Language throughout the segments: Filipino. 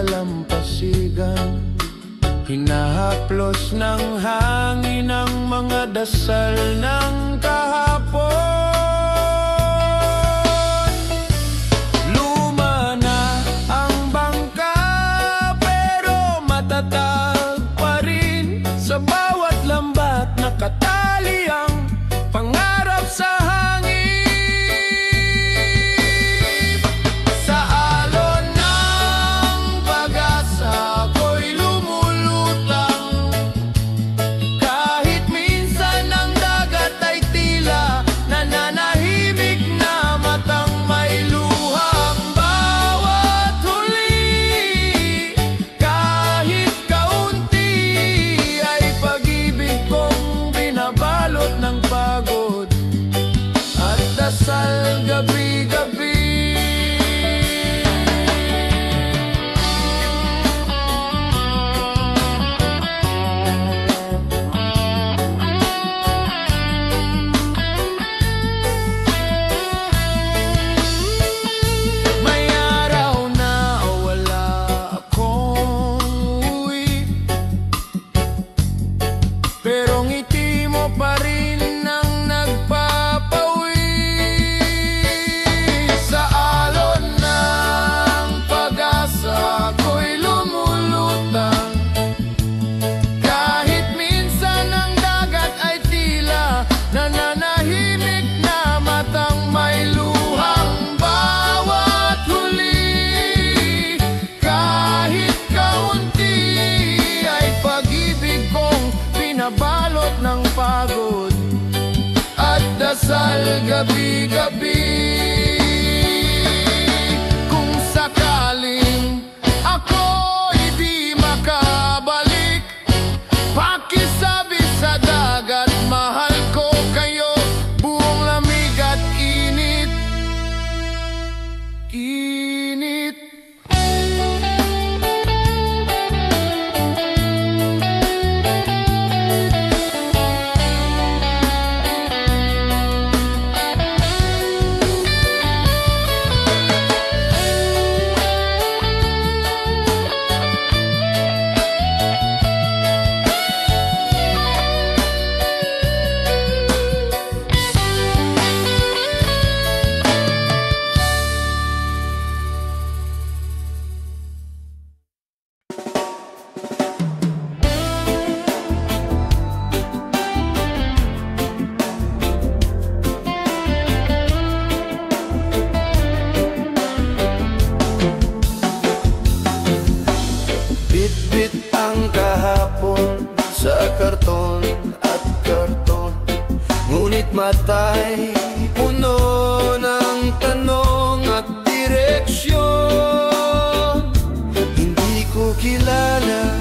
dalampasigan. Hinahaplos ng hangin ang mga dasal ng kahapon. Luma na ang bangka pero matatag pa rin. Sa bawat lambat nakatali ang pangarap sa hangin. Sa alon ng pag-asa ko'y lumulutang. Kahit minsan ang dagat ay tila nananahimik na matang may luhang bawat huli. Kahit kaunti ay pag-ibig kong binabalot ng pagod at dasal gabi-gabi. May araw na wala akong uwi, pero ngiti mo pa rin ang nagpapawi. Sa alon ng pag-asa ko'y lumulutang. Kahit minsan ang dagat ay tila nananahimik na matang may luhang bawat huli. Kahit kaunti ay pag-ibig kong binabalot ng pagod at dasal gabi-gabi. Kung sakaling ako'y di makabalik, pakisabi sa dagat, mahal ko kayo, buong lamig at init. Init. Bit-bit ang kahapon sa karton at karton, ngunit mata'y puno ng tanong at direksyon. Hindi ko kilala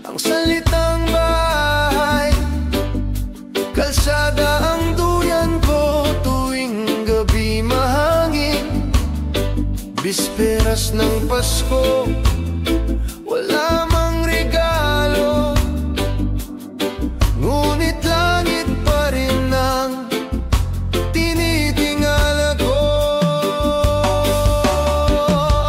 ang salitang bahay, kalsada ang duyan ko tuwing gabi mahangin. Bisperas ng Pasko, wala mang regalo, ngunit langit pa rin ang tinitingala ko.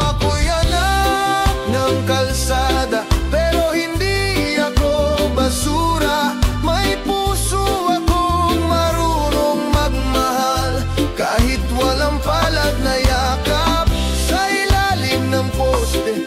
Ako'y anak ng kalsada, pero hindi ako basura. May puso akong marunong magmahal, kahit walang palad na yakap sa ilalim ng poste.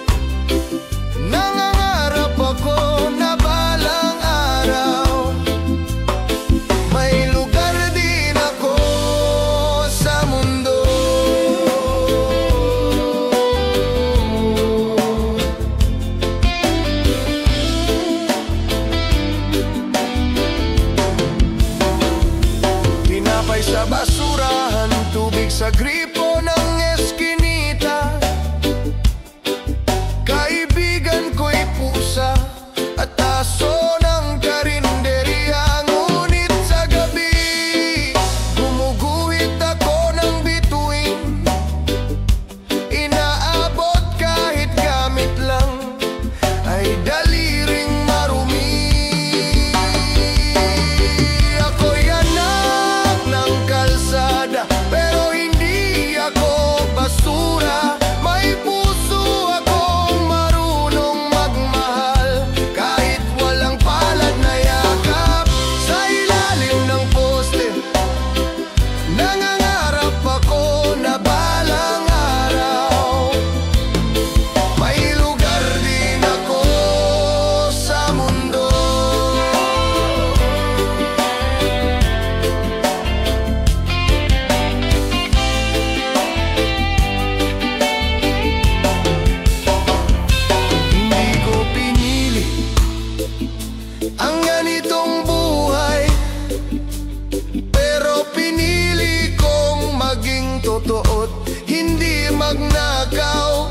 magnakaw.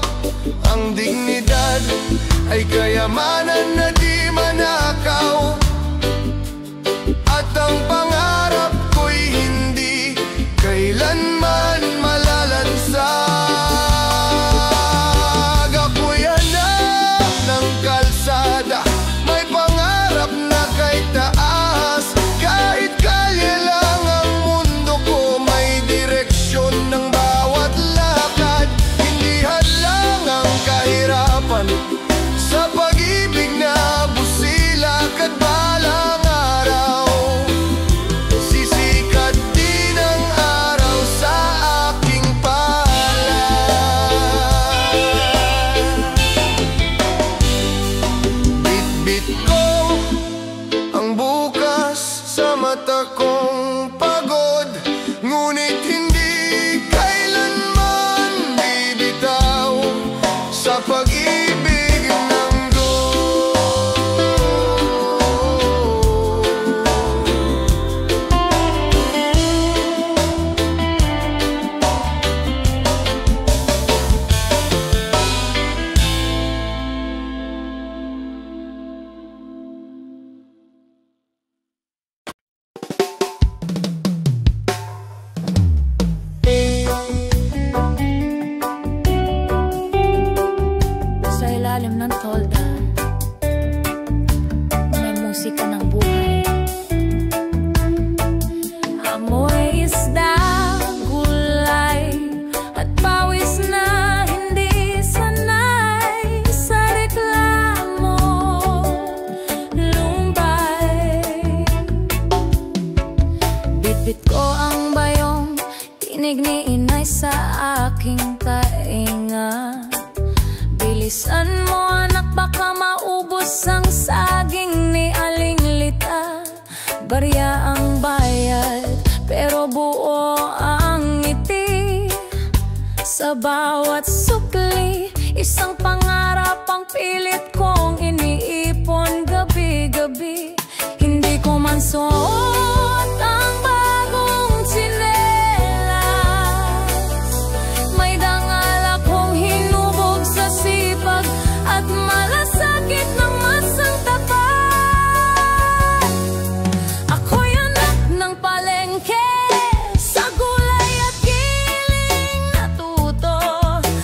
Ang dignidad ay kayamanan na di manakaw. At ang pangarap ko'y hindi kailanman malalansag. Ako'y anak ng kalsada, may pangarap na kay taas. Kahit kalye lang ang mundo ko, may direksyon ng bawat lakad. Hindi hadlang ang kahirapan sa pag-ibig na busilak at balang araw. Sisikat din ang araw sa aking palad. Bit-bit ko ang bukas sa mata kong pagod, ngunit hindi kailanman bibitaw sa pag-ibig ng Diyos. Sa ilalim ng tolda, may musika ng buhay. Amoy isda, gulay, at pawis na hindi sanay sa reklamo, lumbay. Bit-bit ko ang bayong, tinig ni inay sa aking tainga. Bilisan mo anak, baka maubos ang saging ni Aling Lita. Barya ang bayad, pero buo ang ngiti. Sa bawat sukli, isang pangarap ang pilit kong iniipon gabi-gabi. Hindi ko man suot ang bagong tsinelas, may dangal akong hinubog sa sipag at malasakit ng masang tapat. Ako'y anak ng palengke, sa gulay at giling natuto,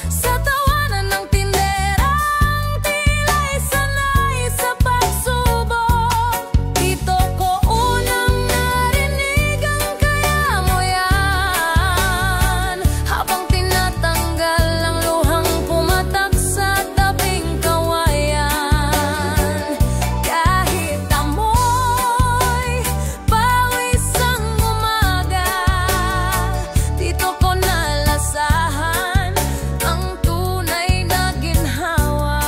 sa tawanan ng tinderang tila'y sanay sa pagsubok. Dito ko unang narinig ang kaya mo yan, habang tinatanggal ang luhang pumatak sa tabing kawayan. Kahit amoy pawis ang umaga, dito ko nalasahan ang tunay na ginhawa.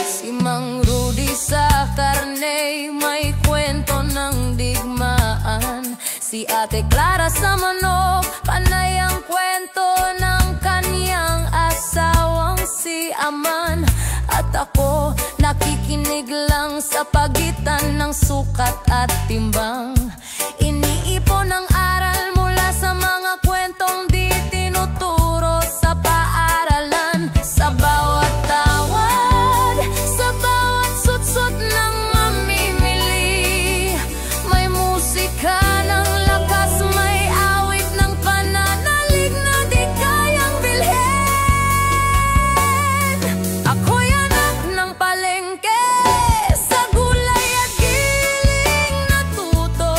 Si Mang Rudy sa karne, may kwento ng digmaan. Si Ate Clara sa manok, panay ang kwento ng kaniyang asawang si Aman. At ako nakikinig lang sa pagitan ng sukat at timbang. Iniipon ang aral mula sa mga kwentong di tinuturo sa paaralan. Sa bawat tawad, sa bawat sutsut ng mamimili, may musika ng lakas, may awit ng pananalig na di kayang bilhin. Ako'y anak ng palengke, sa gulay at giling natuto,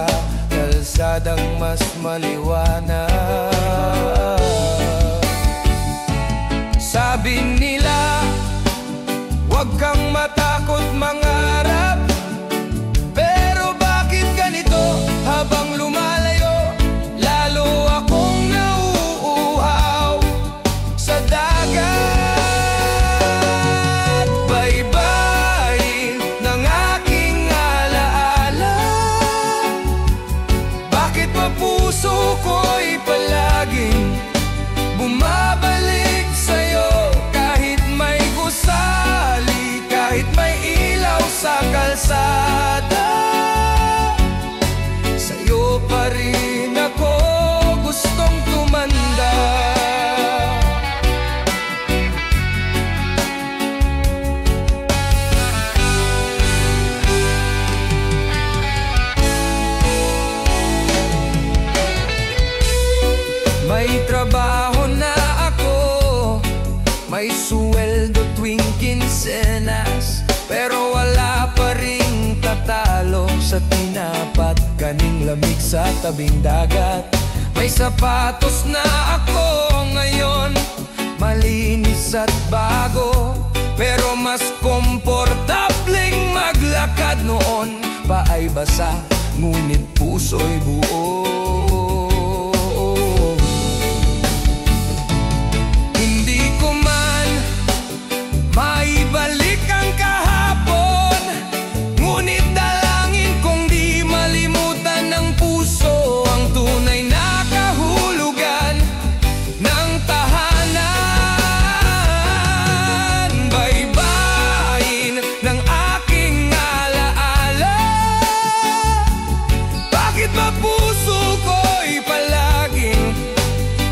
sa kalsadang mas maliwanag. Sabi nila, huwag kang matakot mangarap. Pero bakit ganito habang lumalayo, lalo akong nauuhaw sa dagat. Baybayin ng aking alaala, bakit ba puso ko'y palaging bumabalik sa'yo? Kahit may gusali, kahit may ilaw sa kalsada, sa'yo pa rin ako gustong tumanda. May trabaho na ako, may suweldo tuwing kinsenas, pero wala pa ring tatalo sa tinapat kaning lamig sa tabing dagat. May sapatos na ako ngayon, malinis at bago, pero mas komportableng maglakad noon. Paay basa, ngunit puso'y buo. Maibalik ang kahapon, ngunit dalangin kong di malimutan ng puso ang tunay na kahulugan ng tahanan. Baybayin ng aking alaala, bakit ba puso ko'y palaging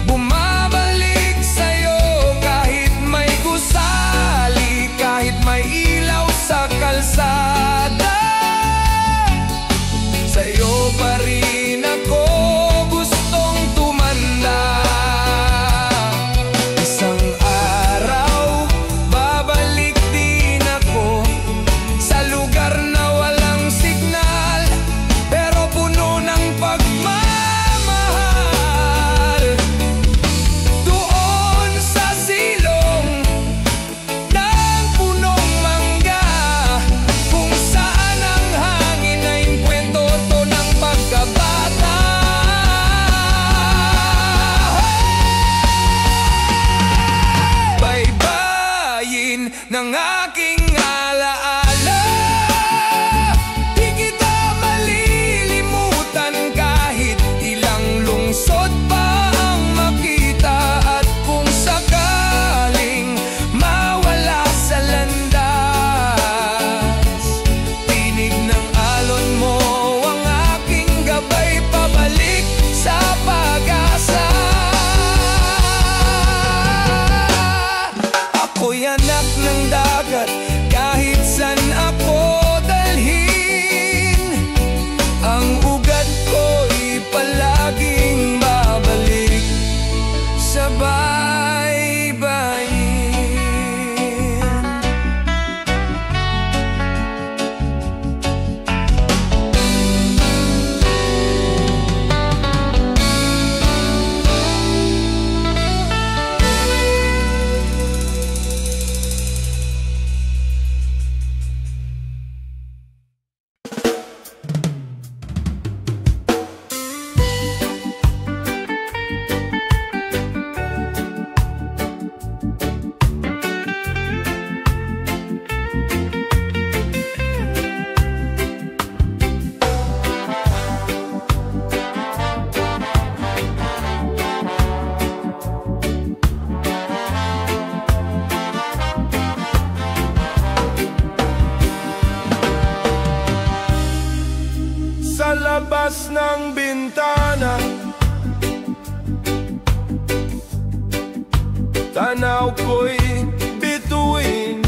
bumabalik sa'yo? Kahit may gusali, kahit may ilaw sa kalsada, sa'yo pa rin ako gustong tumanda. Isang araw, babalik din ako sa lugar na walang signal, pero puno ng pagmamahal. Doon sa silong ng punong mangga, kung saan ang hangin ay kwento to ng pagkabata. Baybayin ng aking alaala, di kita malilimutan kahit ilang lungsod pa ang makita. At kung sakaling mawala sa landas, tinig ng alon mo ang aking gabay pabalik sa pag-asa. Ako'y anak ng dagat, kahit saan ako dalhin, ang ugat ko'y palaging babalik sa baybayin. Sa labas ng bintana, tanaw ko'y bituin,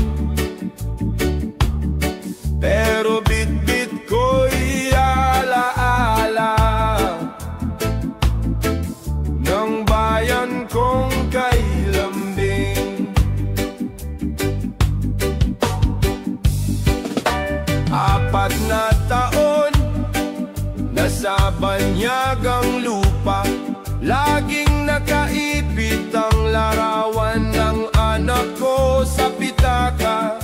pero bit-bit ko'y alaala ng bayan kong kay lambing. Apat na taon na sa banyagang lupa. Laging nakaipit ang larawan ng anak ko sa pitaka.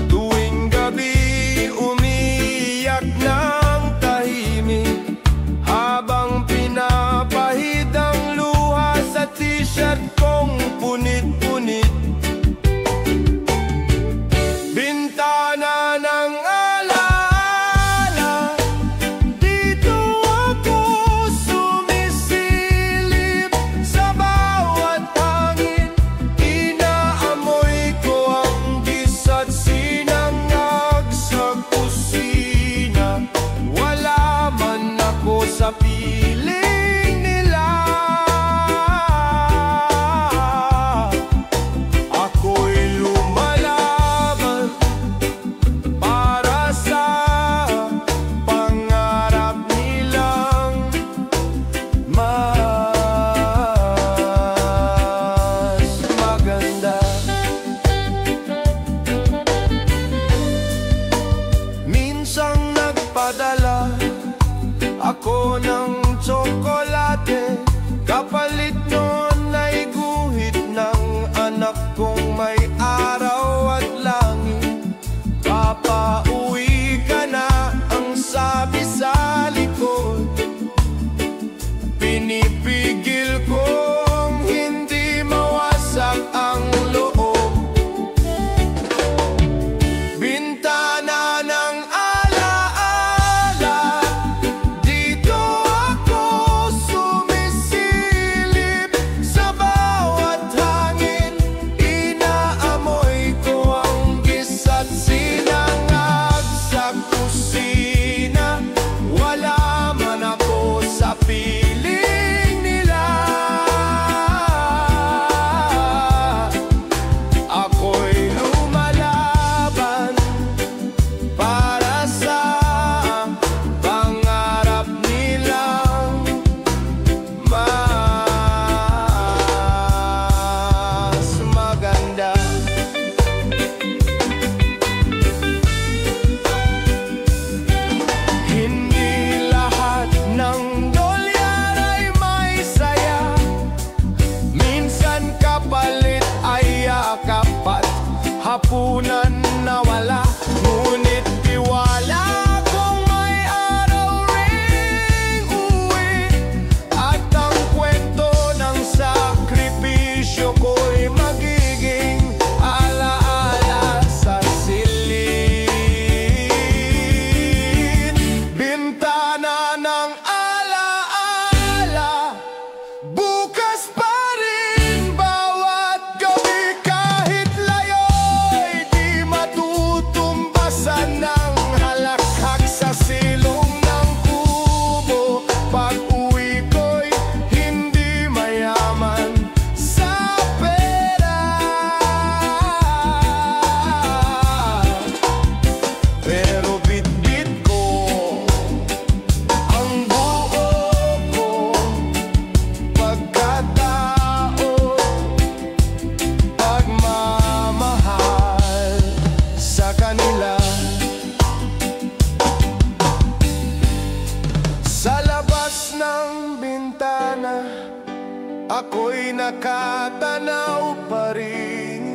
Tuwing gabi umiiyak ng tahimik, habang pinapahid ang luha sa t-shirt kong punit-punit. Bintana ng alaala, dito ako sumisilip. Sa bawat hangin, inaamoy ko ang gisa't sinangag sa kusina. Wala man ako sa piling nila, ako'y lumalaban para sa pangarap nilang mas maganda. Minsang nagpadala ako ng tsokolate, kapalit nun ay guhit ng anak kong may araw at langit. Papauwi ka na, ang sabi sa likod. Pinipigil kong hindi mawasak ang loob. Bintana ng alaala, dito ako sumisilip. Sa bawat hangin, inaamoy ko ang gisa't sinangag sa kusina. Wala man ako sa piling nila, ako'y lumalaban para sa pangarap nilang mas maganda. Hindi lahat ng dolyar ay may saya. Minsan kapalit ay yakap at hapunan na wala. Ngunit tiwala kung may araw ring uwi, at ang kwento ng sakripisyo ko'y magiging alaala sa silid. Bintana ng alaala, bukas pa rin bawat gabi. Kahit layo'y di matutumbasan ng halakhak sa silong ng kubo. Pag-uwi ko'y hindi mayaman sa pera, pero bitbit ko ang buo kong pagkatao, pagmamahal sa kanila. Sa labas ng bintana, ako'y nakatanaw pa rin.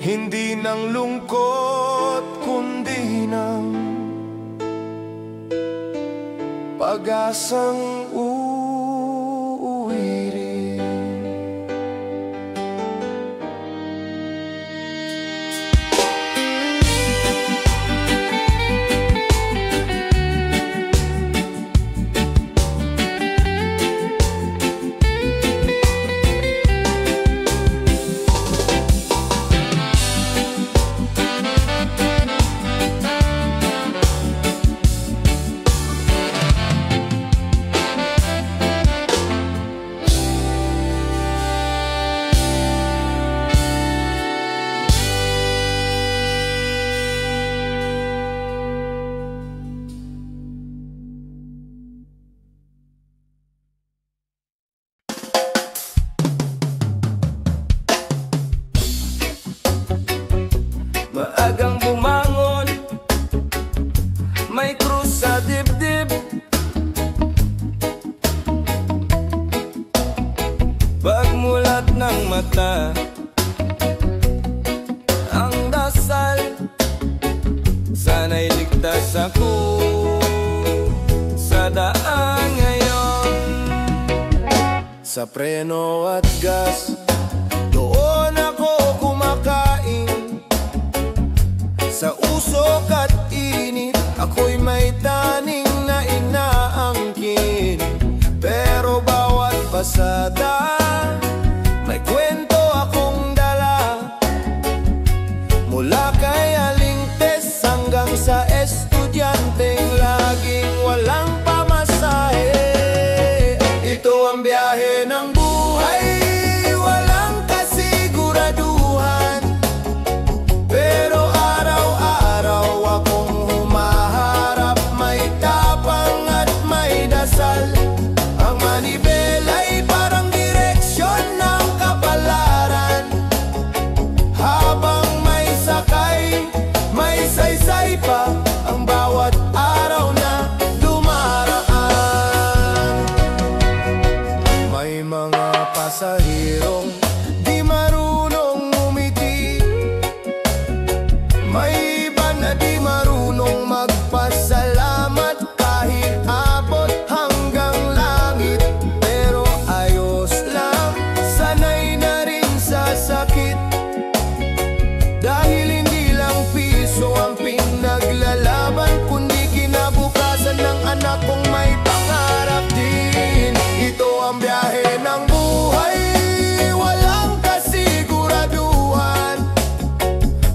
Hindi ng lungkot kundi ng pag-asang uuwi rin. mata. Ang dasal, sana'y ligtas ako sa daan ngayon. Sa preno at gas, doon ako kumakain. Sa usok at init, ako'y may taning na inaangkin. Pero bawat pasada, may kwento akong dala. Mula kay alingtes hanggang sa estudyanteng laging walang pamasahe. Ito ang biyahe ng buhay, walang kasiguraduhan. Pero araw-araw akong humaharap, may tapang at may dasal. Ang manibela'y parang direksyon ng kapalaran. Habang may sakay, may saysay pa ang bawat araw na dumaraan. May mga pasahirong di marunong umiti. May iba na di marunong magpasalamat kahit abot hanggang langit. Pero ayos lang, sanay na rin sa sakit. Dahil hindi lang piso ang pinaglalaban, kundi kinabukasan ng anak kong may pangarap din. Ito ang biyahe ng buhay, walang kasiguraduhan.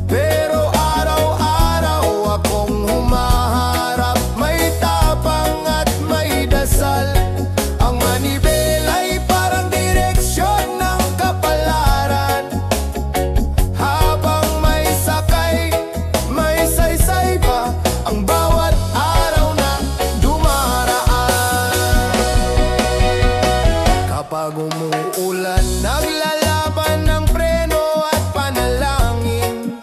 Pero araw-araw akong humaharap, may tapang at may dasal. Ang manibela'y parang direksyon ng kapalaran. Habang may sakay, may saysay pa ang bawat araw na dumaraan. Kapag umuulan, naglalaban ng preno at panalangin.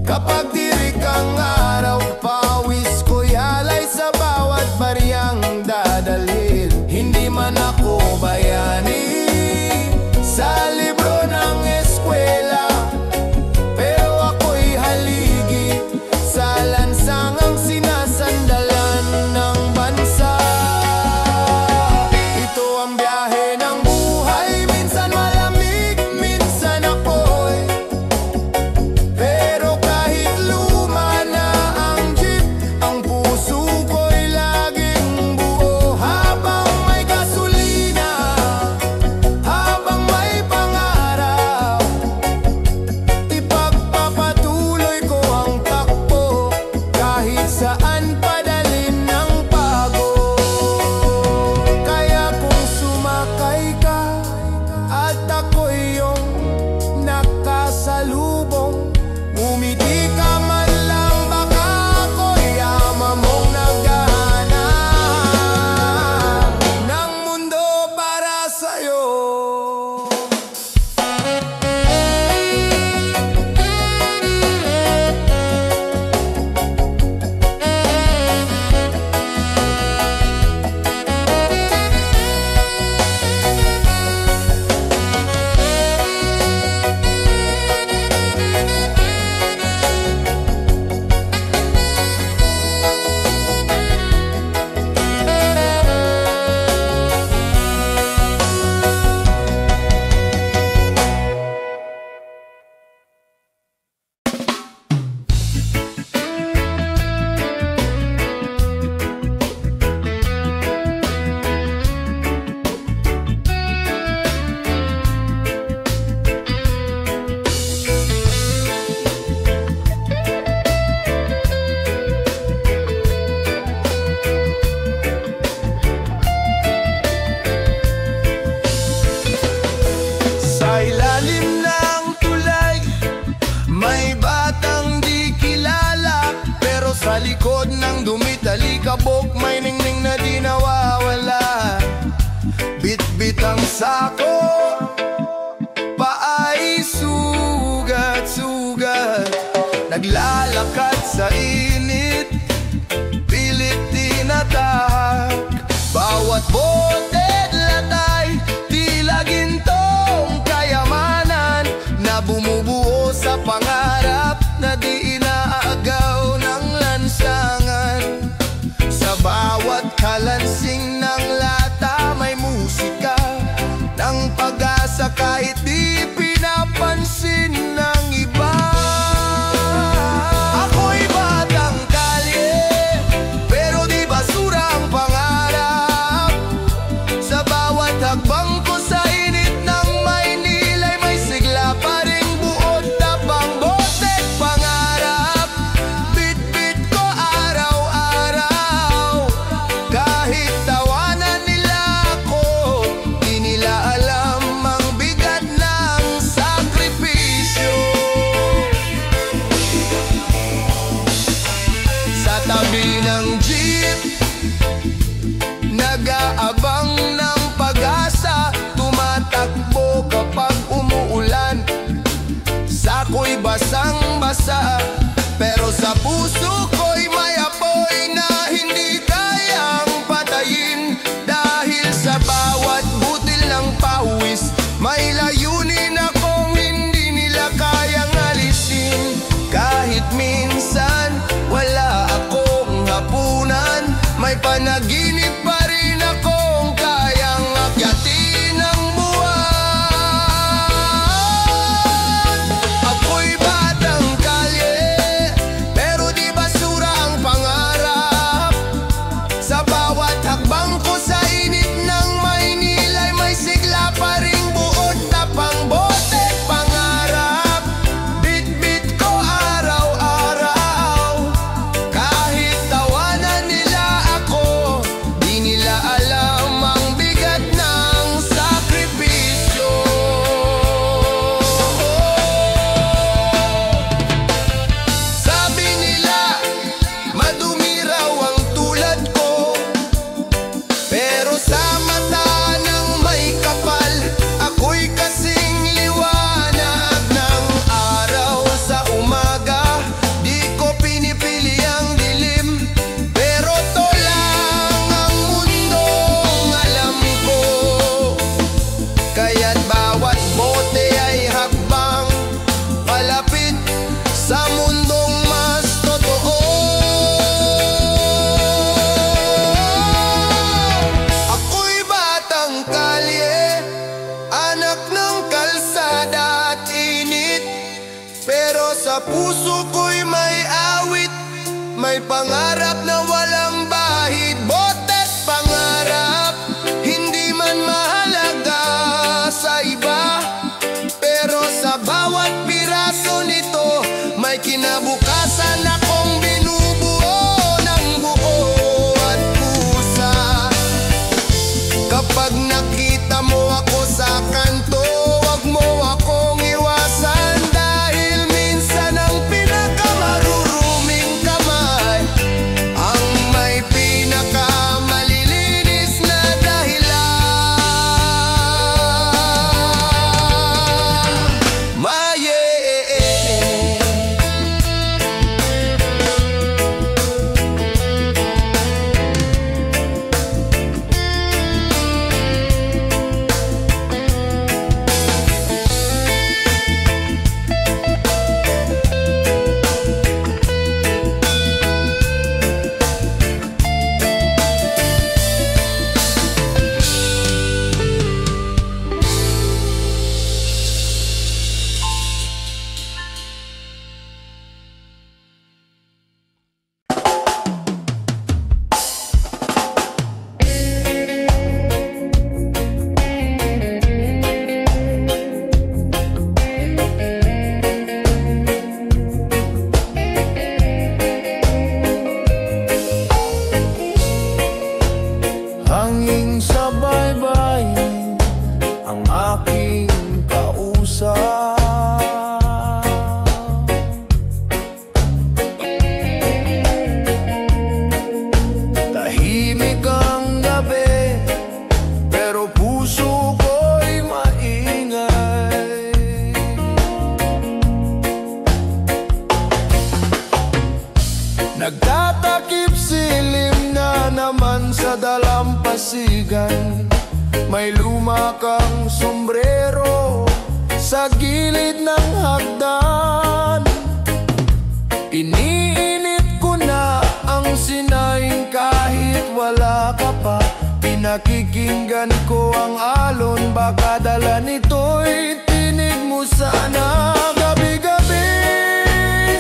Kapag tirik ang araw, pawis ko'y alay sa bawat baryang dadalhin. Hindi man ako bayani sa libro ng eskwela, pero ako'y haligi sa lansangang sinasandalan ng bansa. Ito ang biyahe ng buhay, minsan malamig, minsan apoy. Pero kahit luma na ang jeep, ang puso ko'y laging buo. Habang may gasolina, habang may pangarap, ipagpapatuloy ko ang takbo kahit saan padalin ng pagod. Kaya kung sumakay ka at ako'y iyong nakasalubong, umiti ka man lang, baka ako'y ama mong naghahanap ng mundo para sa'yo. Sa ilalim ng tulay, may batang di kilala. Pero sa likod ng dumitalikabok, may ningning na di nawawala. Bit-bit ang sako, paay sugat-sugat. Naglalakad sa init, pilit tinatahak. Bawat bote latay, tila gintong kaya balansing ng lata, may musika ng pag-asa kahit di pinapansin ng iba. Ako'y batang kalye, pero di basura ang pangarap. Sa bawat hakbang ko sa init ng Maynila'y may sigla pa ring buod tapang bote't pangarap. Bit-bit ko araw-araw, kahit tawanan nila ako, di nila alam ang bigat ng sakripisyo. Sa tabi ng jeep, nag-aabang ng pag-asa, tumatakbo kapag umuulan. Sako'y basang-basa, pero sa puso ko'y may apoy na hindi kayang patayin. Dahil sa bawat butil ng pawis, may layunin akong hindi nila kayang alisin. Kahit minsan wala akong hapunan, may panaginip pa rin akong kayang akyatin ang buwan. Ako'y batang kalye, pero di basura ang pangarap. Sa bawat hakbang ko sa init ng Maynila'y may sigla pa ring buod tapang bote't pangarap. Bit-bit ko araw-araw, kahit tawanan nila ako, di nila alam ang bigat ng sakripisyo. Sabi nila, madumi raw ang tulad ko, pero sa mata ng may kapal, ako'y kasing liwanag ng araw sa umaga. Di ko pinipili ang dilim, pero to lang ang mundong alam ko. Kaya't bawat bote ay hakbang palapit sa mundong mas totoo. Ako'y batang kalye, anak ng kalsada at init, pero sa puso ko'y may awit, may pangarap na walang bahid. Bote't pangarap, hindi man mahalaga sa iba, pero sa bawat piraso nito, may kinabukasan akong binubuo ng buo at pusa. Kapag nakita mo ako sa kanto, wag mo akong iwasan, dahil minsan ang pinakamaruruming kamay ang may pinakamalilinis na dahilan. Maye. Hanging sa baybayin ang aking kausap. Tahimik ang gabi, pero puso ko'y maingay. Nagtatakip silim na naman sa dalampasigan, may luma kang sombrero sa gilid ng hagdan. Iniinit ko na ang sinaing kahit wala ka Pinakikinggan ko ang alon, baka dala nito'y tinig mo sana. Gabi-gabi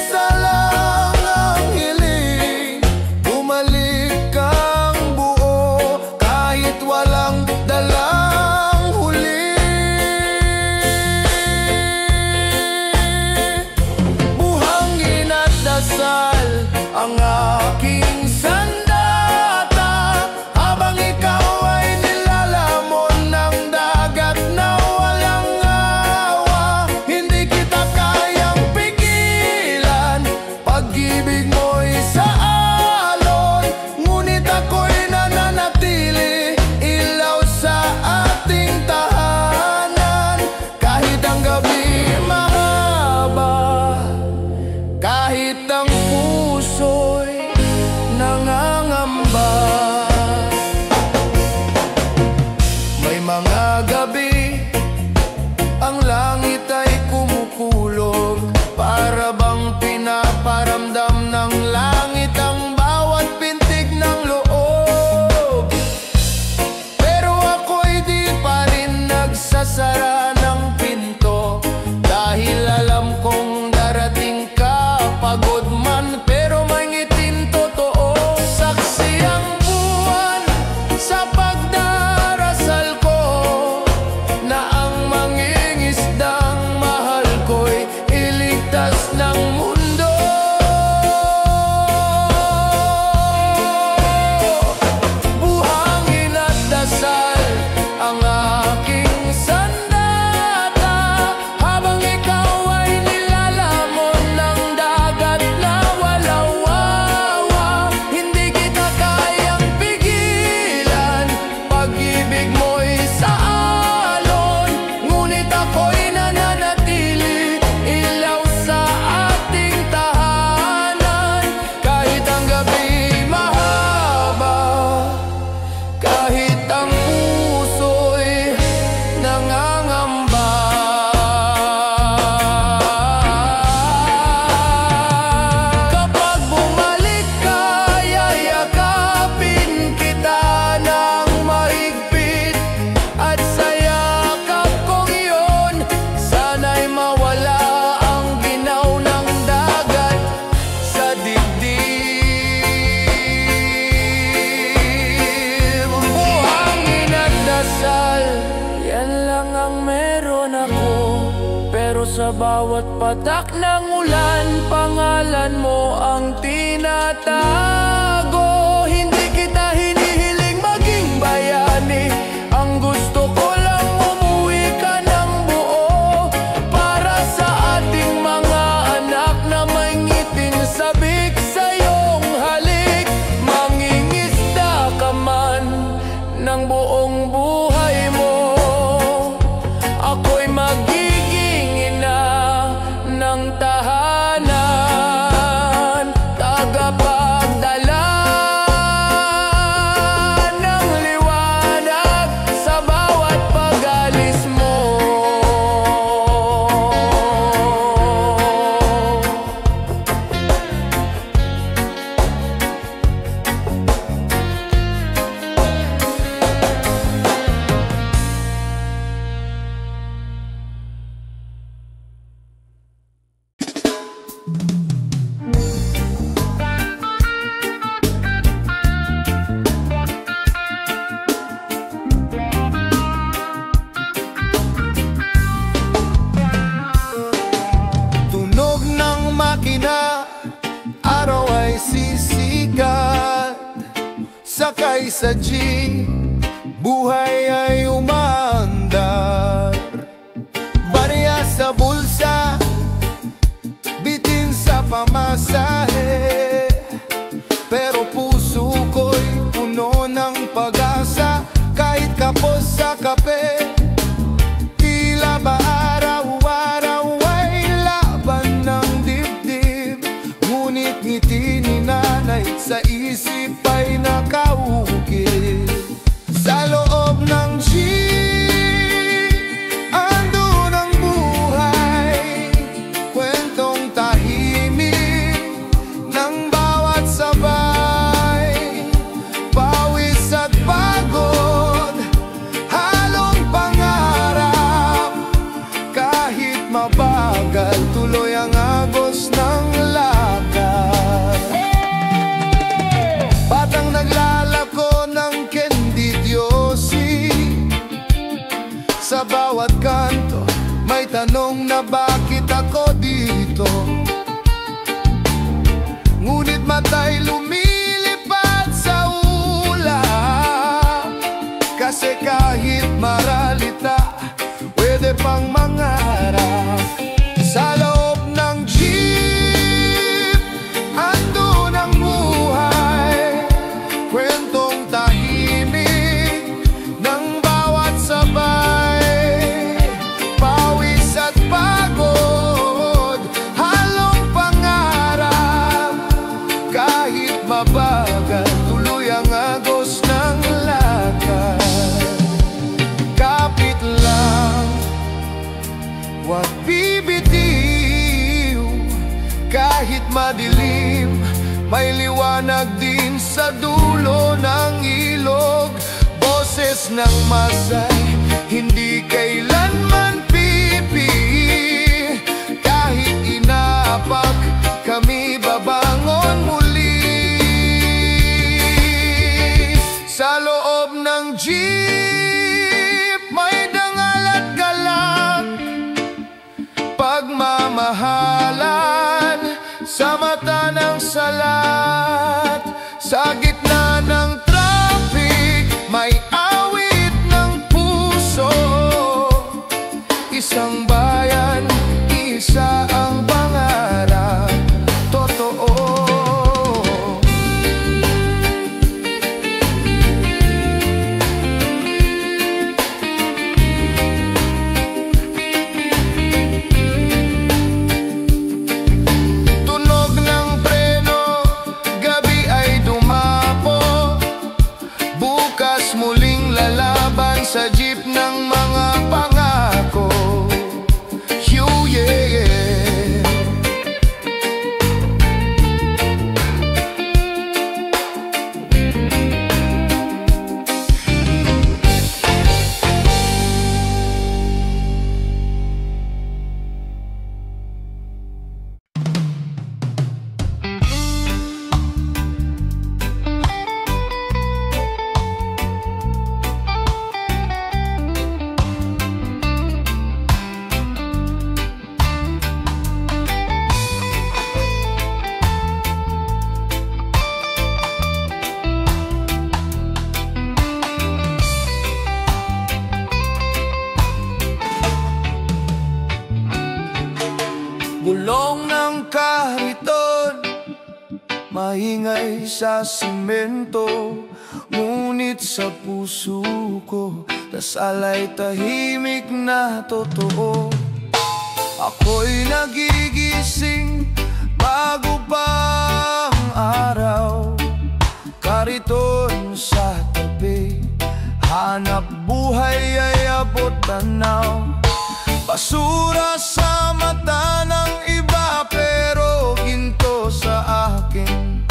sa langang hiling, bumalik kang buo kahit walang dalang huli. Buhangin at dasal ang aking sandata, habang ikaw ay nilalamon ng dagat na walang awa. Hindi kita kayang pigilan, pag-ibig mo'y sa alon, ngunit ako'y nananatili, ilaw sa ating tahanan. Kahit ang gabi mahaba, kahit ang puso'y nangangamba. May mga gabi ang langit ay kumukulog, para bang pinaparamdam ng langit ang bawat pintig ng loob. Pero ako'y di pa rin nagsasara ng pinto, dahil alam kong darating ka. Pagod man pero may ngiting totoo, saksi ang buwan sa pagdarasal ko, na ang mangingisdang mahal ko'y iligtas ng mundo. Buhangin at dasal ang aking sandata, habang ikaw ay nilalamon ng dagat na walang wawa. Hindi kita kayang pigilan, pag-ibig mo'y sa alon, ngunit ako'y nananatili, ilaw sa ating tahanan. Kahit ang gabi mahaba, kahit ang puso'y nangangamba. Kapag bumalik ka, yayakapin kita ng mahigpit, at sa yakap kong iyon, sana'y mawala ang ginaw ng dagat sa dibdib. Buhangin at dasal, yan lang ang meron ako, pero sa bawat patak ng ulan, pangalan mo ang tinatago. Hindi kita hinihiling maging bayani, ang gusto ko lang umuwi ka ng buo, para sa ating mga anak na may ngiting sabik sa iyong halik. Mangingisda ka man ng buong buhay mo, ako'y magiging ina ng tahanan, tagapagdala ng liwanag sa bawat pag-alis mo. Tunog ng makina, araw ay sisikat, sakay sa jeep, buhay ay umaandar. Barya sa bulsa, bitin sa pamasahe, pero puso ko'y puno ng pag-asa. Kahit kapos sa kape, tila ba araw-araw ay laban ng dibdib, ngunit ngiti ni nanay sa isip ay nakaukit. Sa loob ng jeep, andun ang buhay, bakit ako dito. Ngunit mata'y lumilipad sa ulap, kasi kahit maralita, pwede pang mangarap. Sa loob ng jeep, andun ang buhay, kwentong tahimik ng bawat sabay. Pawis at pagod, halong pangarap, kahit mabagal, tuloy ang agos ng lakad. Kapit lang, huwag bibitiw, kahit madilim, may liwanag din sa dulo ng ilog. Boses ng masay, hindi kailanman pipi, kahit inapak, kami babangon muli. Sa loob ng jeep, may dangal at galak, pagmamahalan sa mata ng salat. Sa gitna ng traffic, may awit ng puso, isang bayan, isa ang pangarap, totoo. Tunog ng preno, gabi ay dumapo, bukas muling lalaban sa jeep ng mga pangako. Yeah. Bulong ng kariton, maingay sa simento, ngunit sa puso ko, dasal ay tahimik na totoo. Ako'y nagigising bago pa ang araw, kariton sa tabi, hanap buhay ay abot tanaw. Basura sa mata ng iba, pero ginto sa akin,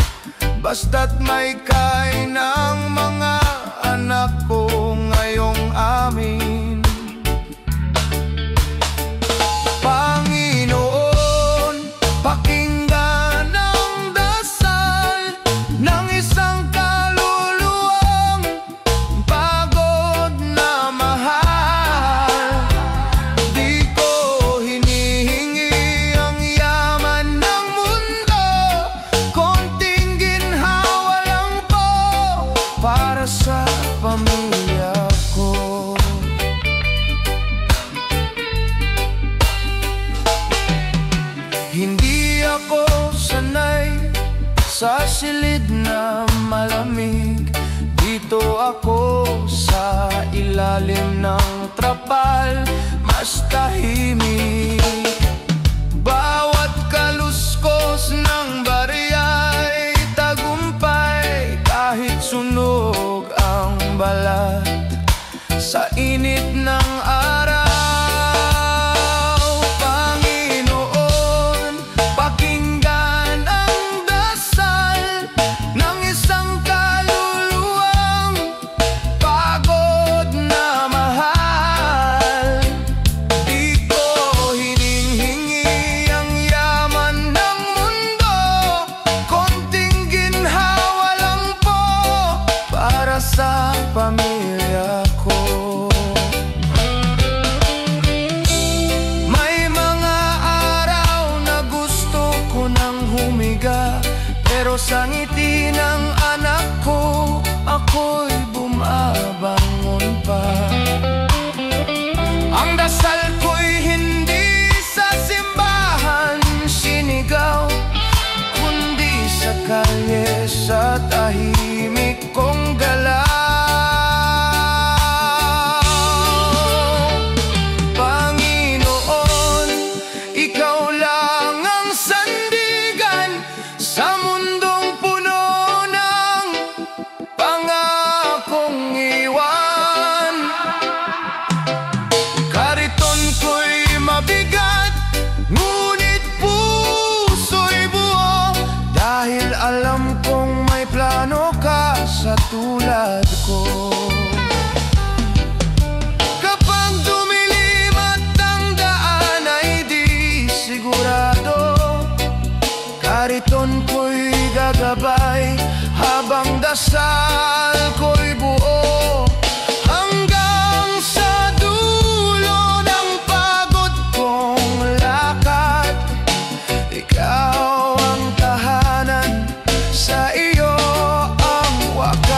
basta't may kain ng mga anak ko ngayong amin. Panginoon, pakinggan ang dasal ng isang kaluluwang pagod na mahal. Sa pamilya ko, hindi ako sanay sa silid na malamig. Dito ako sa ilalim ng trapal, mas tahimik. Bawat kaluskos ng bariya'y tagumpay, kahit sunog ang balat sa init ng araw. Panginoon, pakinggan ang dasal ng isang kaluluwang pagod na mahal. Di ko hininghingi ang yaman ng mundo, konting ginhawa lang po para sa pamilya ko. May mga tulad ko. Kapag dumilim at ang daan ay di sigurado, kariton ko'y gagabay habang dasal ko'y buo. Hanggang sa dulo ng pagod kong lakad, ikaw ang tahanan, sa iyo ang wakas.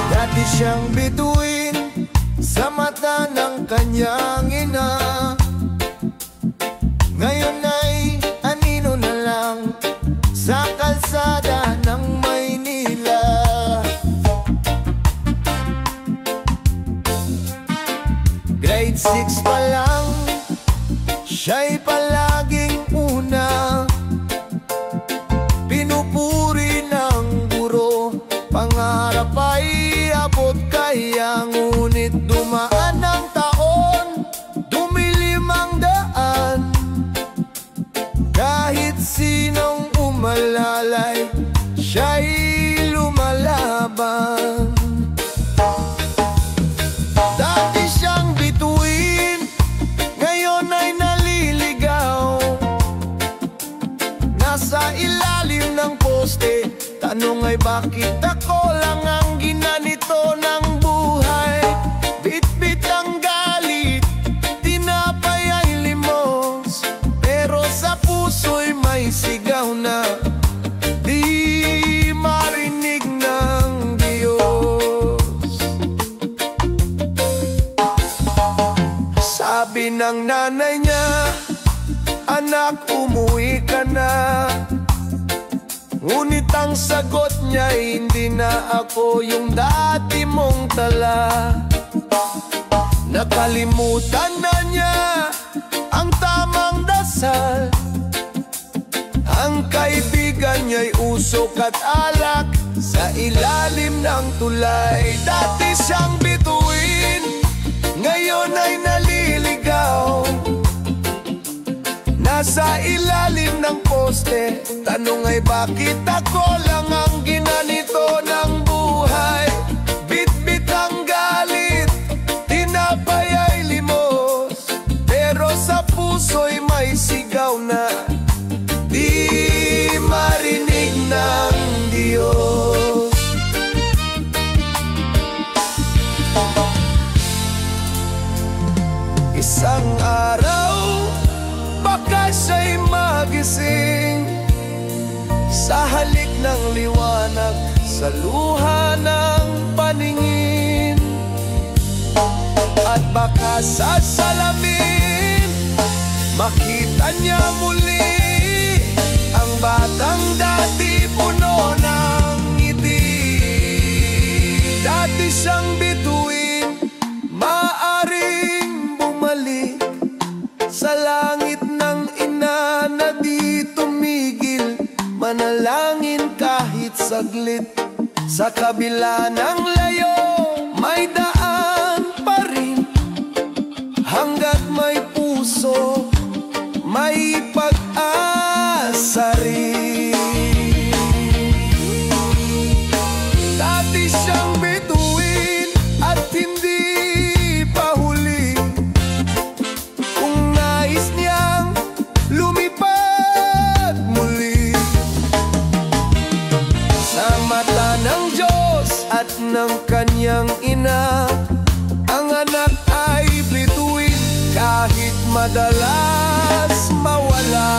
Dati siyang bituin sa mata ng kanyang ina, ngayon ay anino na lang sa kalsada ng Maynila. Grade 6 pa lang, siya'y palaging una, pinupuri ng guro, pangarap ay abot kaya, ngunit dumaan ang taon, dumilim ang daan. Kahit sinong umalalay, siya'y lumalaban. Dati siyang bituin, ngayon ay naliligaw, nasa ilalim ng poste. Tanong ay bakit ako lang ang ginanito ng buhay? Bit-bit ang galit, tinapay ay limos, pero sa puso'y may sigaw na di marinig ng Diyos. Sabi ng nanay niya, anak, umuwi ka na. Ngunit ang sagot niya, hindi na ako yung dati mong tala. Nakalimutan na niya ang tamang dasal, ang kaibigan niya'y usok at alak sa ilalim ng tulay. Dati siyang bituin, ngayon ay naliligaw, nasa ilalim ng poste. Tanong ay bakit ako lang ang ginanito ng buhay? Bit-bit ang galit, tinapay ay limos, pero sa puso'y may sigaw na di marinig ng Diyos. Isang araw, baka siya'y magising sa halik ng liwanag, sa luha ng paningin. At baka sa salamin, makita niya muli ang batang dati puno ng ngiti. Dati siyang bituin, maaring bumalik sa langit ng ina na di tumigil, manalangin kahit saglit. Sa kabila ng layo, may daan pa rin, hanggat may puso, may pag-asa rin. Dati siyang bituin at hindi pa huli, kung nais niyang lumipad muli. Sa mata ng Diyos at ng kanyang ina, ang anak ay bituin kahit madalas mawala.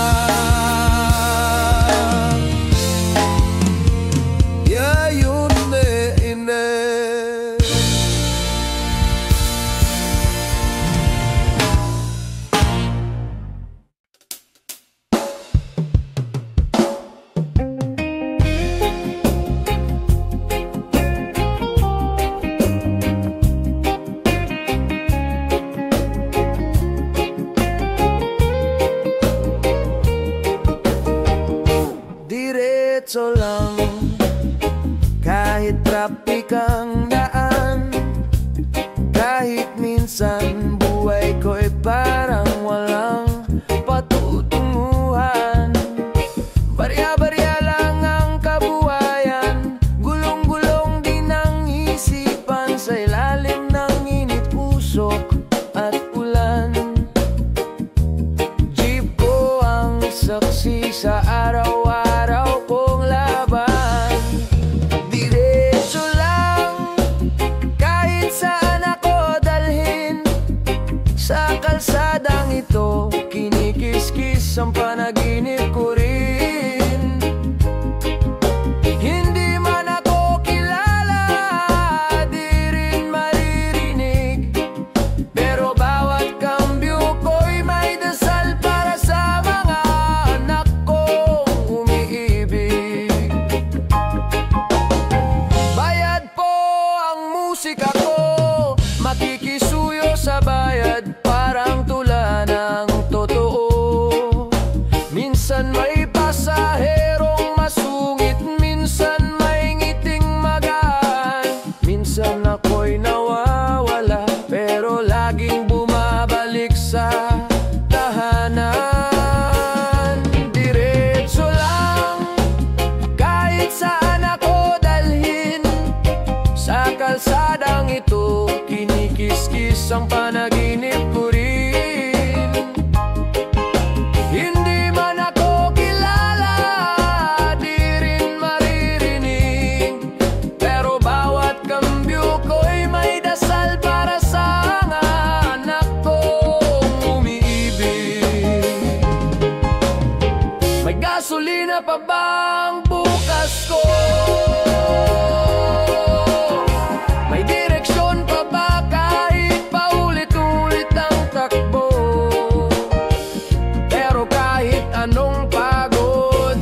Kahit trapik ang daan, kahit minsan buhay ko'y parang walang patutunguhan. Barya-barya lang ang kabuhayan, gulong-gulong din ang isipan sa ilalim ng init, usok at ulan. Jeep ko ang saksi sa araw-araw kong laban. Diretso lang kahit saan ako dalhin, sa kalsadang ito kinikis-kis ang panaginip ko rin. Hindi man ako kilala, di rin maririnig, pero bawat kambyo ko'y may dasal para sa mga anak kong umiibig. Bayad po ang musika ko, makikisuyo sa bayad parang tula ng totoo. Minsan may pasaherong masungit, minsan may ngiting magaan, minsan ako'y nawawala, pero laging bumabalik sa tahanan. Diretso lang kahit saan ako dalhin, sa kalsadang ito kinikis-kis ang panaginip ko rin. Hindi man ako kilala, di rin maririnig, pero bawat kambyo ko'y may dasal para sa mga anak kong umiibig. May gasolina pa bang bukas ko? May direksyon pa ba kahit paulit-ulit ang takbo? Pero kahit anong pagod,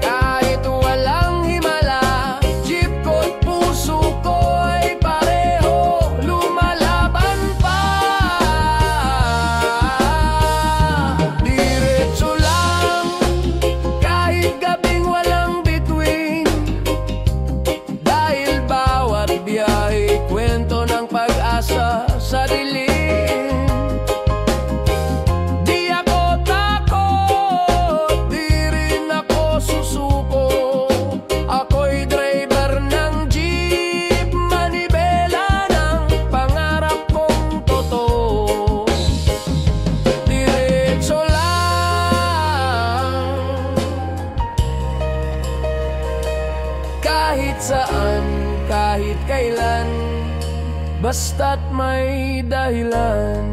kahit walang himala, jeep ko't puso ko ay pareho lumalaban pa. Diretso lang kahit gabing walang bituin, dahil bawat biyahe kwento ng pag-asa sa dilim. Di ako takot, di rin ako susuko, ako'y driver ng jeep, manibela ng pangarap kong totoo. Diretso lang kahit saan, kahit kailan, basta't may dahilan.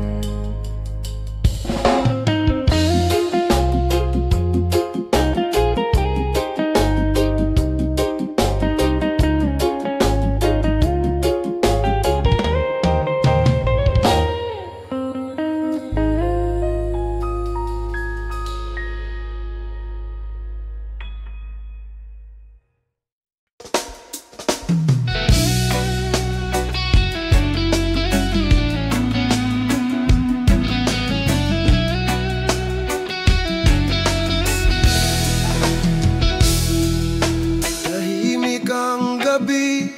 Tahimik ang gabi,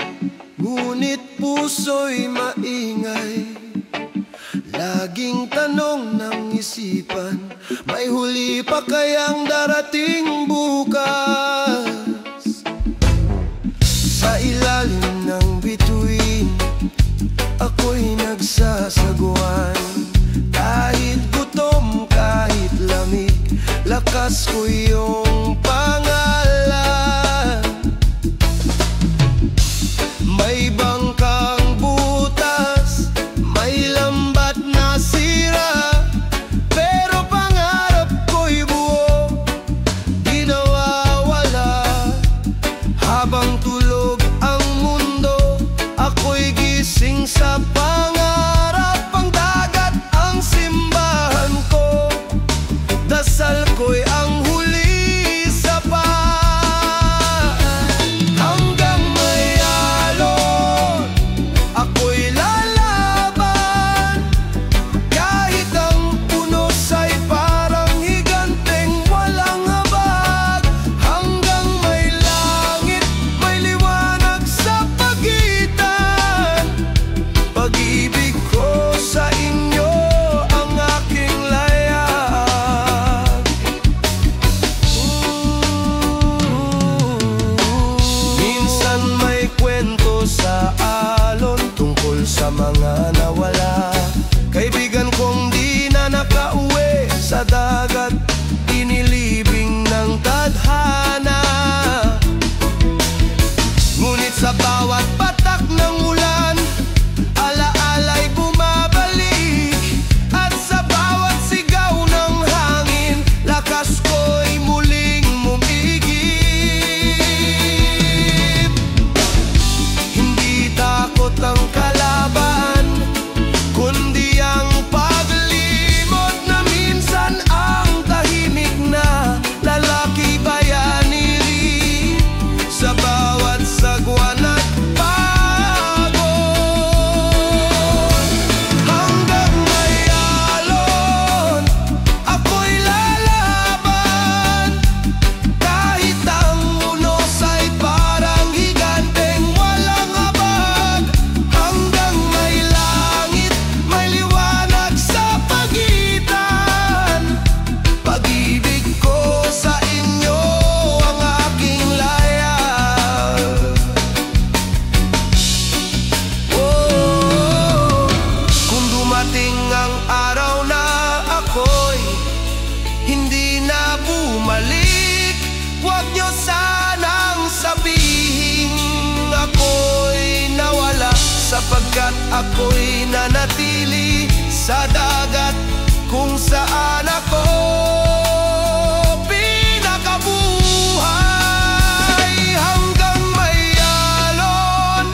ngunit puso'y maingay. Laging tanong ng isipan, may huli pa kayang darating bukas? Sa ilalim ng bituin, ako'y nagsasaguan. Kahit gutom, kahit lamig, lakas ko iyong pangalan. May bangkang butas, may lambat na sira, pero pangarap ko'y buo, di nawawala. Habang tulog ang mundo, ako'y gising sa pangarap. Ang dagat ang simbahan ko, dasal ko'y ang huli sa hanggang may alon, ako'y lalaban. Kahit ang punos ay parang higanteng walang habag, hanggang may langit, may liwanag sa Pagkat ako'y nanatili sa dagat kung saan ako pinakabuhay. Hanggang may alon,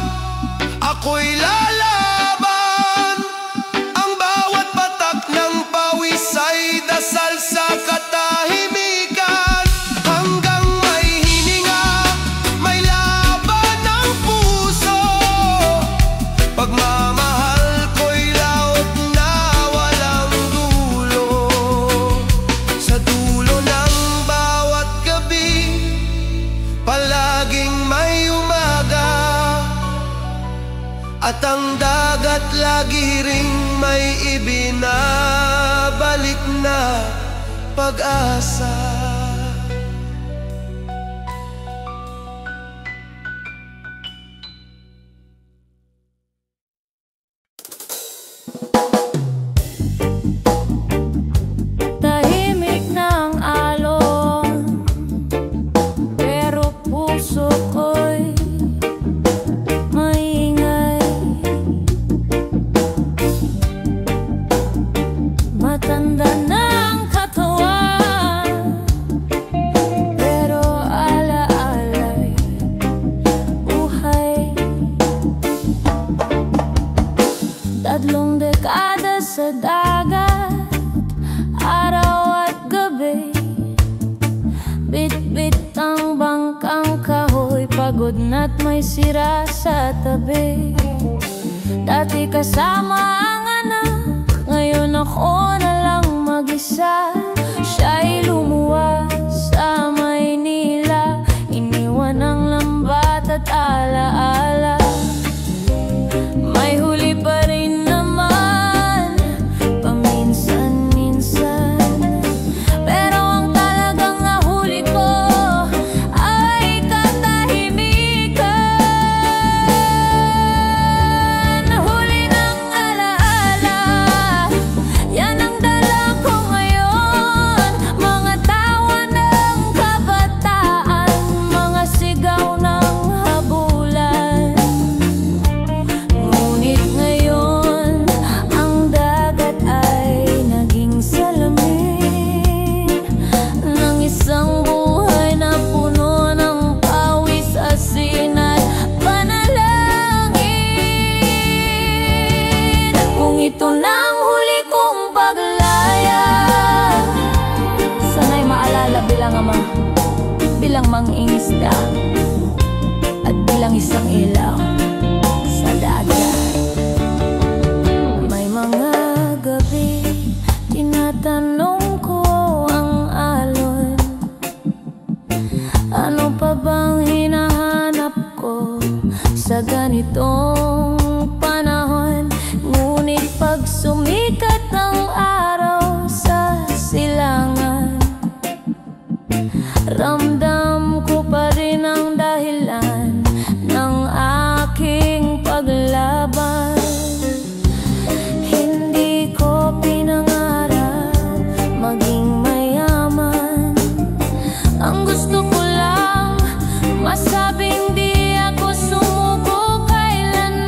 ako'y lalaban. Ang bawat patak ng pawis ay dasal sa katahimikan. Hanggang may hininga, may laban ng puso. Pagmamahal ko'y laot na walang dulo. Sa dulo ng bawat gabi, palaging may umaga. At ang dagat lagi ring may ibinabalik na pag-asa. Tahimik ng alon, pero puso ko'y maingay. Matanda ng katawan, pero ala-alay buhay. Tatlong dekada sa dagat, araw at gabi. Bit-bit ang bangkang kahoy, pagod na't may sira sa tabi. Dati kasama ang anak, ngayon ako na lang mag-isa. Siya'y lumuwas sa Maynila, iniwan ang lambat at alaala. May huli pa rin naman, paminsan-minsan. Pero ang talagang nahuli ko ay katahimikan. Huli ng alaala, yan ang dala ko ngayon. Mga tawa ng kabataan, mga sigaw ng habulan. Ngunit ngayon, ang dagat ay naging salamin ng isang buhay na puno ng pawis, asin at panalangin. Kung ito na ang huli kong paglaya, sana'y maalala bilang ama, bilang mangingisda, at bilang isang ilaw sa dagat. May mga gabi, tinatanong ko ang alon, ano pa bang hinahanap ko sa ganitong panahon? Ngunit pag sumikat ang araw sa silangan, ramdam ko pa rin ang dahilan ng aking paglaban. Hindi ko pinangarap maging mayaman. Ang gusto ko lang masabing di ako sumuko kailanman.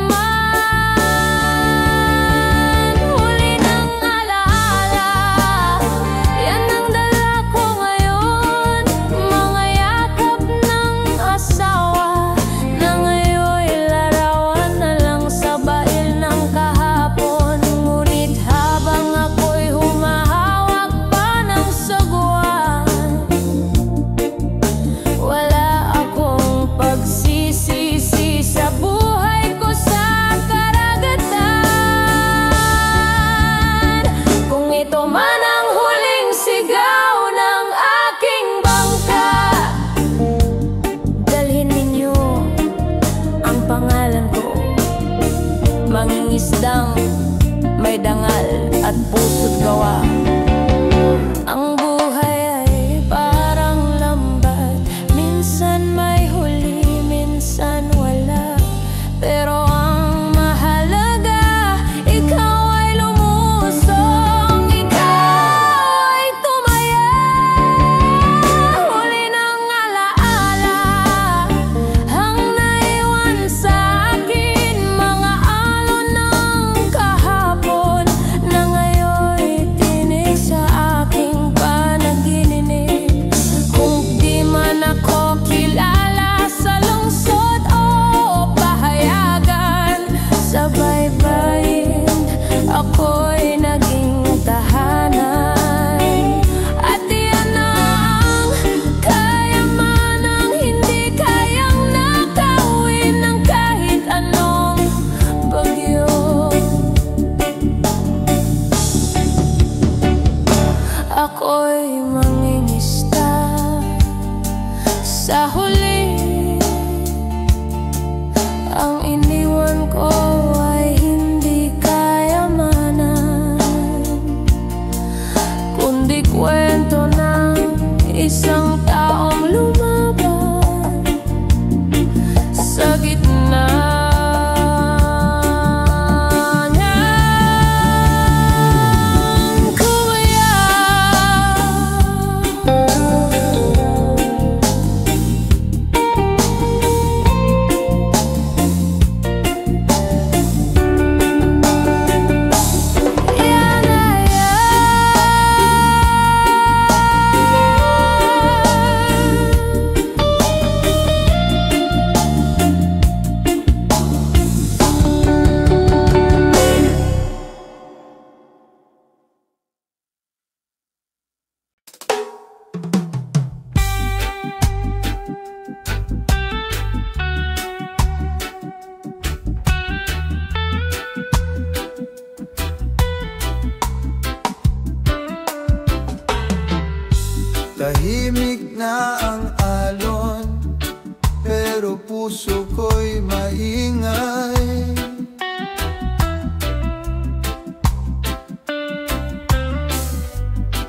ako'y maingay.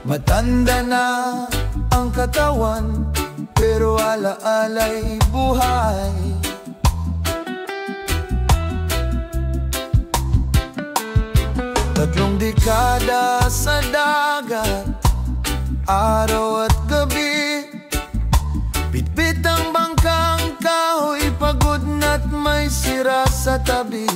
Matanda na ang katawan, pero alaala'y buhay. Tatlong dekada sa dagat, araw at gabi. Bitbit ang bangkang kahoy, pagod na't may sira sa tabi.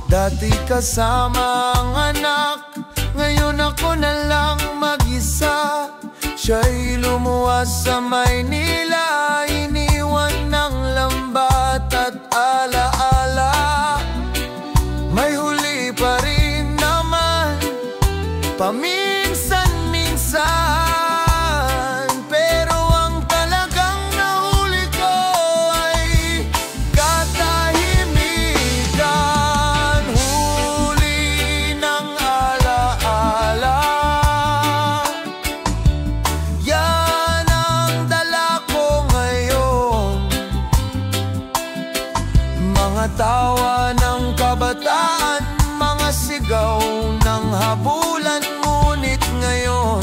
Dati kasama ang anak, ngayon ako na lang mag-isa. Siya'y lumuwas sa Maynila, iniwan ng lambat at alaala. May huli pa rin naman, paminsan-minsan, pero ang talagang nahuli ko ay katahimikan. Huli ng alaala, yan ang dala ko ngayon. Mga tawa ng kabataan, mga sigaw ng habulan. Ngunit ngayon,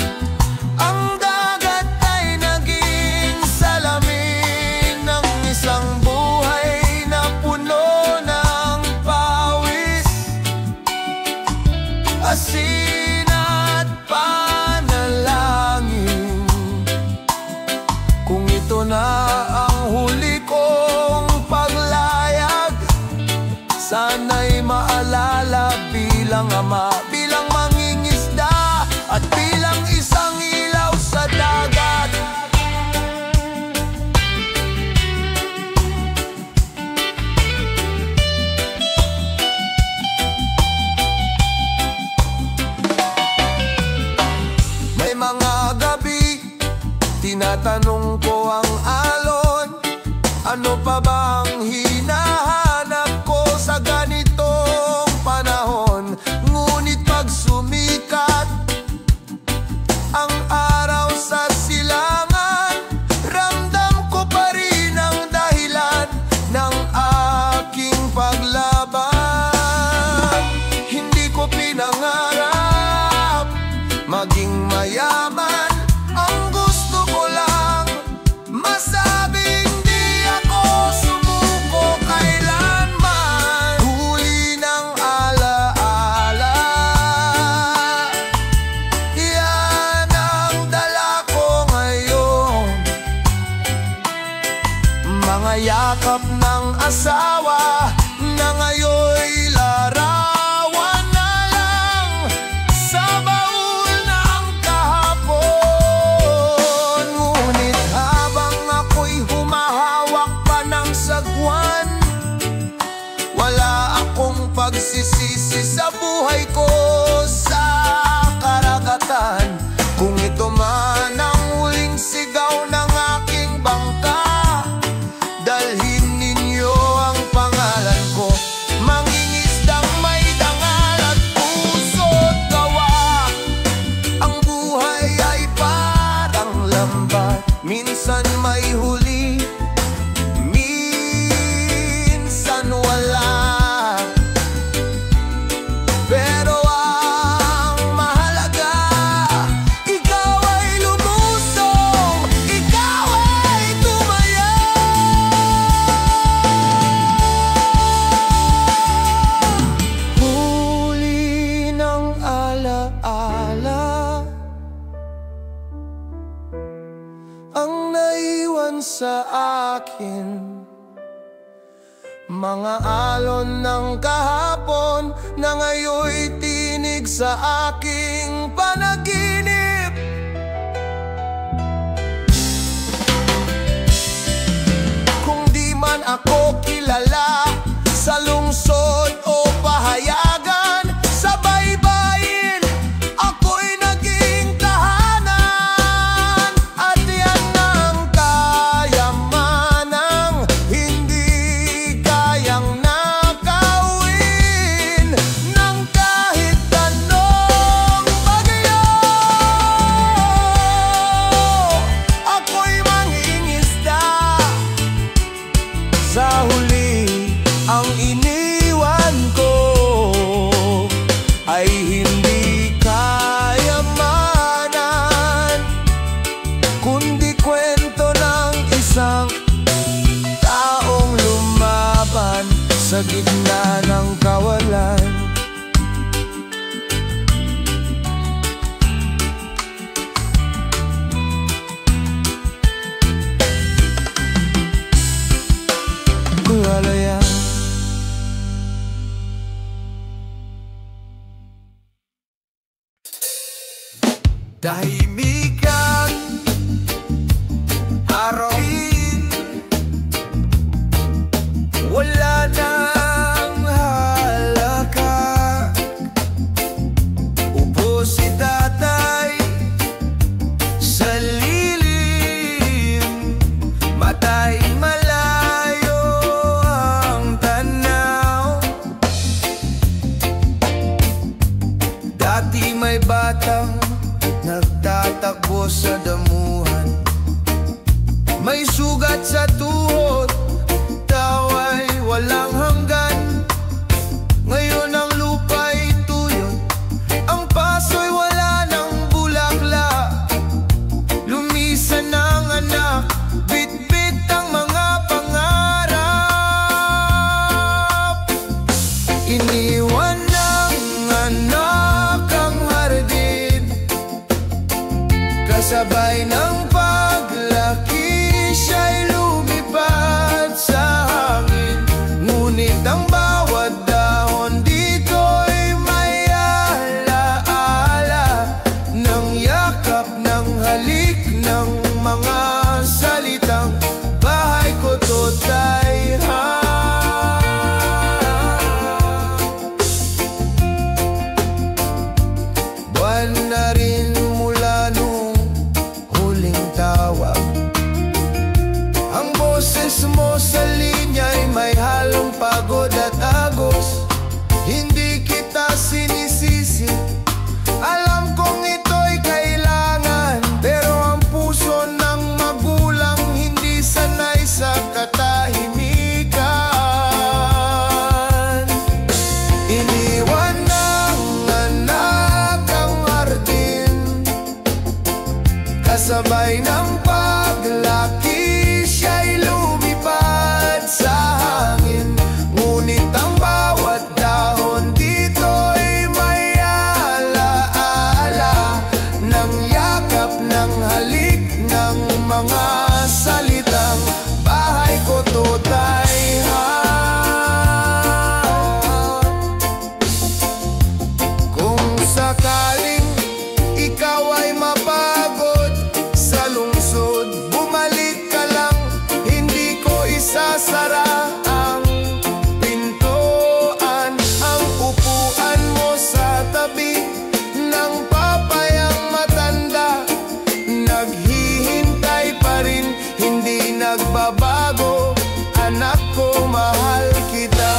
ang dagat ay naging salamin ng isang buhay na puno ng pawis, asin at panalangin. Kung ito na ang huli kong paglayag, sana'y maalala bilang ama, bilang mangingisda, at bilang isang ilaw sa dagat. May mga gabi, tinatanong ko ang alon, ano pa bang hinahanap ko sa ganitong panahon? Ngunit pag sumikat ang araw sa silangan, ramdam ko pa rin ang dahilan ng aking paglaban. Hindi ko pinangarap maging mayaman, ang gusto ko lang masabing di ako sumuko kailanman. Huli ng alaala, yan ang dala ko ngayon. Mga yakap ng asawa na ngayon'y larawan na lang sa baul ng kahapon. Ngunit habang ako'y humahawak pa ng sagwan, wala akong pagsisisi sa buhay ko sa karagatan. Kung ito man ang huling sigaw ng aking bangka, dalhin ninyo ang pangalan ko. Mangingisdang may dangal at puso't gawa. Ang buhay ay parang lambat, minsan may huli, minsan wala. Pero ang mahalaga, ikaw ay lumusong, ikaw ay tumaya. Huli ng alaala, ang naiwan sa akin. Mga alon ng kahapon na ngayon'y tinig sa aking panaginip. Kung di man ako kilala sa lungsod o pahayagan, sa baybayin ako'y naging tahanan. At yan ang kayamanang hindi kayang nakawin ng kahit anong bagyo. Ako'y mangingisda sa huli gitna ng kawalan. Alaya. Tahimikan, arawin, wala nang halaka. Upo si tatay sa lilim, matay malayo ang tanaw. Dati may batang nagtatakbo sa damuhan, may sugat sa tuhod, tawa'y walang hanggan. Ngayon ang lupa'y tuyot, ang paso'y wala ng bulaklak. Lumisan ng anak, bit-bit ang mga pangarap. Iniwan ng anak ang hardin, kasabay ng paglaki siya'y lumipad sa hangin. Ngunit ang bawat dahon dito'y may alaala ng yakap, ng halik, ng mga salitang bahay ko to tayha. Buwan na rin mula nung huling tawag, ang boses mo sa linya'y may halong pagod at agos. Hindi kita sinisisi, alam kong ito'y kailangan, pero ang puso ng magulang hindi sanay sa katahimikan. Iniwan ng anak ang hardin, kasabay ng paglaki siya'y lumipad sa hangin. Ngunit ang bawat dahon dito'y may alaala ng yakap, ng halik, ng mga salitang bahay ko to tayha. Kung sakaling ikaw ay mapagod sa lungsod, bumalik ka lang, hindi ko isasara ang pintuan. Ang upuan mo sa tabi ng papayang matanda, naghihintay pa rin, hindi nagbabago. Anak ko, mahal kita.